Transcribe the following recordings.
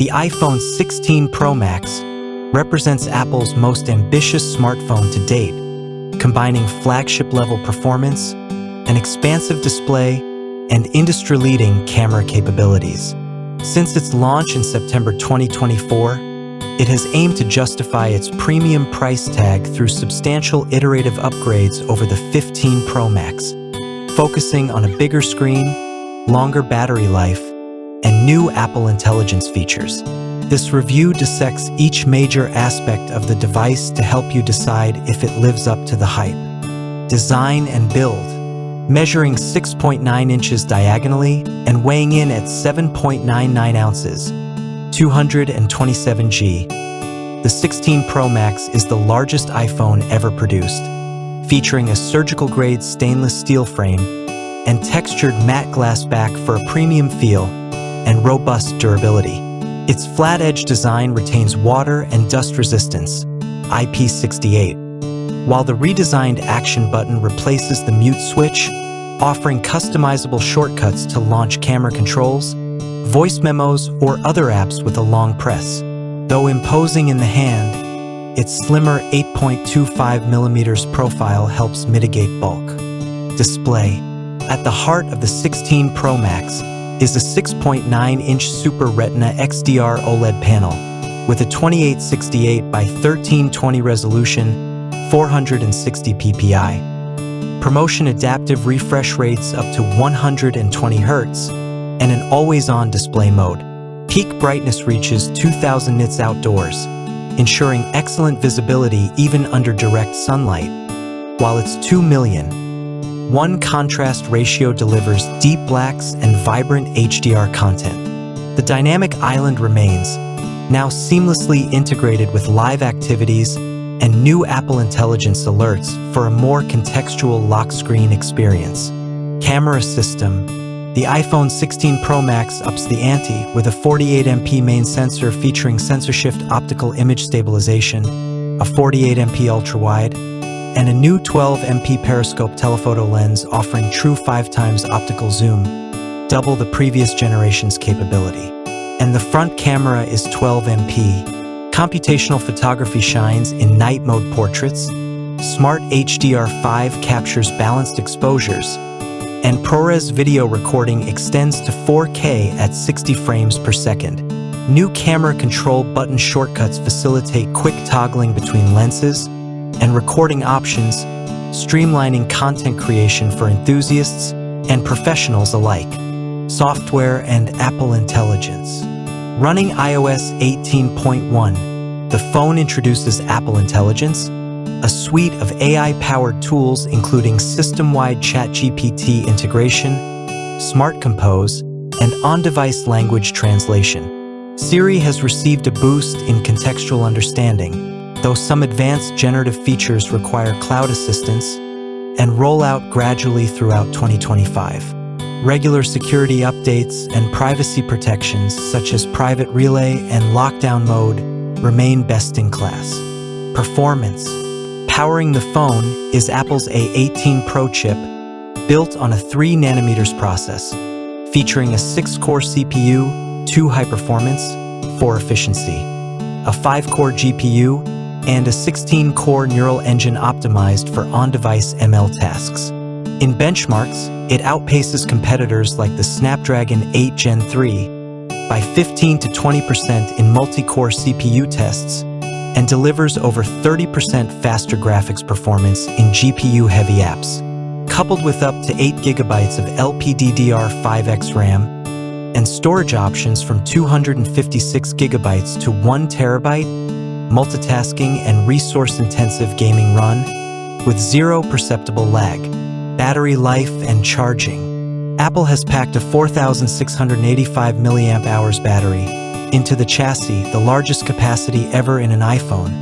The iPhone 16 Pro Max represents Apple's most ambitious smartphone to date, combining flagship-level performance, an expansive display, and industry-leading camera capabilities. Since its launch in September 2024, it has aimed to justify its premium price tag through substantial iterative upgrades over the 15 Pro Max, focusing on a bigger screen, longer battery life, and new Apple Intelligence features. This review dissects each major aspect of the device to help you decide if it lives up to the hype. Design and build. Measuring 6.9 inches diagonally and weighing in at 7.99 ounces, 227 G, the 16 Pro Max is the largest iPhone ever produced, featuring a surgical-grade stainless steel frame and textured matte glass back for a premium feel and robust durability. Its flat-edge design retains water and dust resistance, IP68, while the redesigned action button replaces the mute switch, offering customizable shortcuts to launch camera controls, voice memos, or other apps with a long press. Though imposing in the hand, its slimmer 8.25mm profile helps mitigate bulk. Display. At the heart of the 16 Pro Max is a 6.9-inch Super Retina XDR OLED panel with a 2868 by 1320 resolution, 460 ppi. Promotion adaptive refresh rates up to 120 Hz and an always-on display mode. Peak brightness reaches 2000 nits outdoors, ensuring excellent visibility even under direct sunlight, while its 2:1 contrast ratio delivers deep blacks and vibrant HDR content. The dynamic island remains, now seamlessly integrated with live activities and new Apple Intelligence alerts for a more contextual lock screen experience. Camera system. The iPhone 16 Pro Max ups the ante with a 48MP main sensor featuring sensor shift optical image stabilization, a 48MP ultra-wide, and a new 12MP periscope telephoto lens offering true 5x optical zoom, double the previous generation's capability. And the front camera is 12MP. Computational photography shines in night mode portraits, Smart HDR5 captures balanced exposures, and ProRes video recording extends to 4K at 60 frames per second. New camera control button shortcuts facilitate quick toggling between lenses and recording options, streamlining content creation for enthusiasts and professionals alike. Software and Apple Intelligence. Running iOS 18.1, the phone introduces Apple Intelligence, a suite of AI-powered tools including system-wide ChatGPT integration, Smart Compose, and on-device language translation. Siri has received a boost in contextual understanding, though some advanced generative features require cloud assistance and roll out gradually throughout 2025. Regular security updates and privacy protections such as private relay and lockdown mode remain best in class. Performance. Powering the phone is Apple's A18 Pro chip, built on a 3nm process, featuring a 6-core CPU, 2 high-performance, 4 efficiency, a 5-core GPU, and a 16-core neural engine optimized for on-device ML tasks. In benchmarks, it outpaces competitors like the Snapdragon 8 Gen 3 by 15 to 20% in multi-core CPU tests and delivers over 30% faster graphics performance in GPU-heavy apps. Coupled with up to 8 GB of LPDDR5X RAM and storage options from 256 GB to 1 TB, multitasking and resource-intensive gaming run with zero perceptible lag. Battery life and charging. Apple has packed a 4,685 mAh battery into the chassis, the largest capacity ever in an iPhone,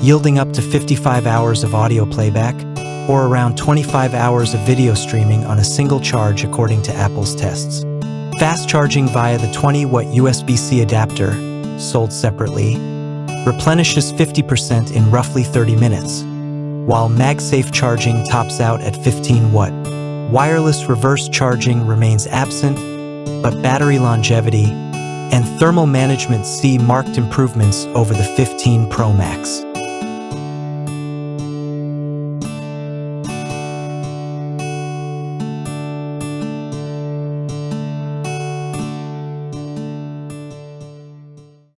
yielding up to 55 hours of audio playback or around 25 hours of video streaming on a single charge according to Apple's tests. Fast charging via the 20-watt USB-C adapter, sold separately, replenishes 50% in roughly 30 minutes, while MagSafe charging tops out at 15 watt. Wireless reverse charging remains absent, but battery longevity and thermal management see marked improvements over the 15 Pro Max.